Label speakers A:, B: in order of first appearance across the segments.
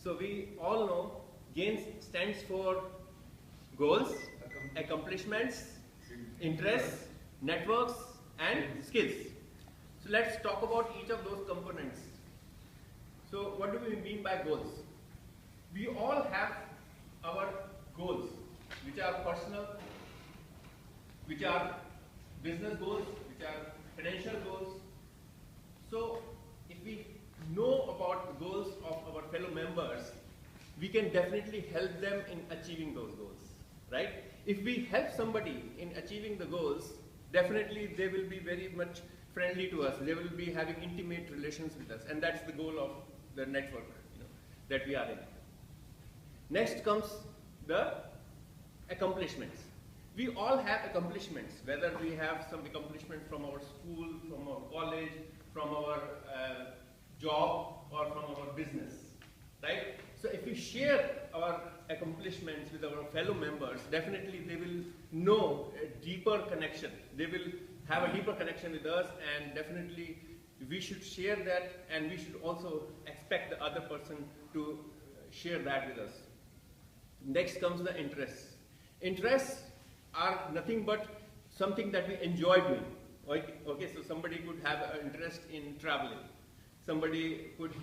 A: So we all know GAINS stands for goals, accomplishments, interests, networks, and skills. So let's talk about each of those components. So what do we mean by goals? We all have our goals, which are personal, which are business goals, which are financial goals. So if we know about the goals of our fellow members, we can definitely help them in achieving those goals, right? If we help somebody in achieving the goals, definitely they will be very much friendly to us. They will be having intimate relations with us, and that's the goal of the network, that we are in. Next comes the accomplishments. We all have accomplishments, whether we have some accomplishment from our school, from our college, from our job, or from our business, right? So if we share our accomplishments with our fellow members, definitely they will know a deeper connection. They will have a deeper connection with us, and definitely we should share that, and we should also expect the other person to share that with us. Next comes the interests. Interests are nothing but something that we enjoy doing. Okay, so somebody could have an interest in traveling. Somebody could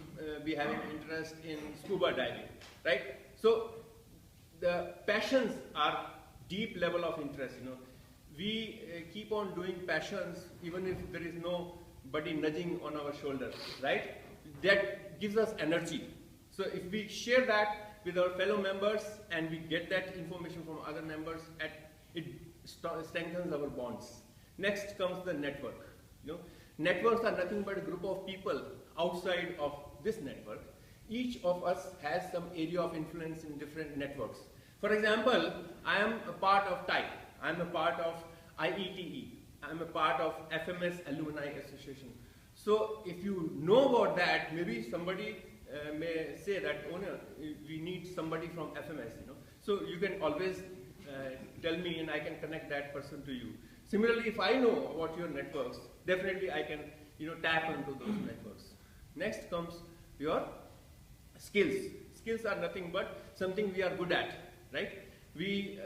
A: be having interest in scuba diving, right? So the passions are deep level of interest. We keep on doing passions even if there is nobody nudging on our shoulder, right? That gives us energy. So if we share that with our fellow members and we get that information from other members, it strengthens our bonds. Next comes the network. Networks are nothing but a group of people outside of this network. Each of us has some area of influence in different networks. For example, I am a part of TIE. I am a part of IETE. I am a part of FMS Alumni Association. So if you know about that, maybe somebody may say that, oh no, we need somebody from FMS. So you can always tell me, and I can connect that person to you. Similarly, if I know about your networks, definitely I can tap into those networks. Next comes your skills. Skills are nothing but something we are good at, right? We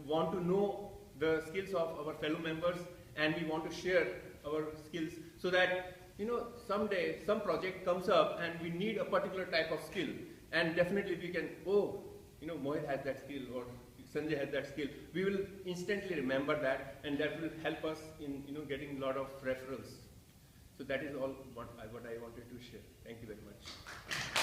A: want to know the skills of our fellow members, and we want to share our skills so that someday some project comes up and we need a particular type of skill, and definitely we can, Mohit has that skill, or Sanjay has that skill. We will instantly remember that, and that will help us in getting a lot of referrals. So that is all what I wanted to share. Thank you very much.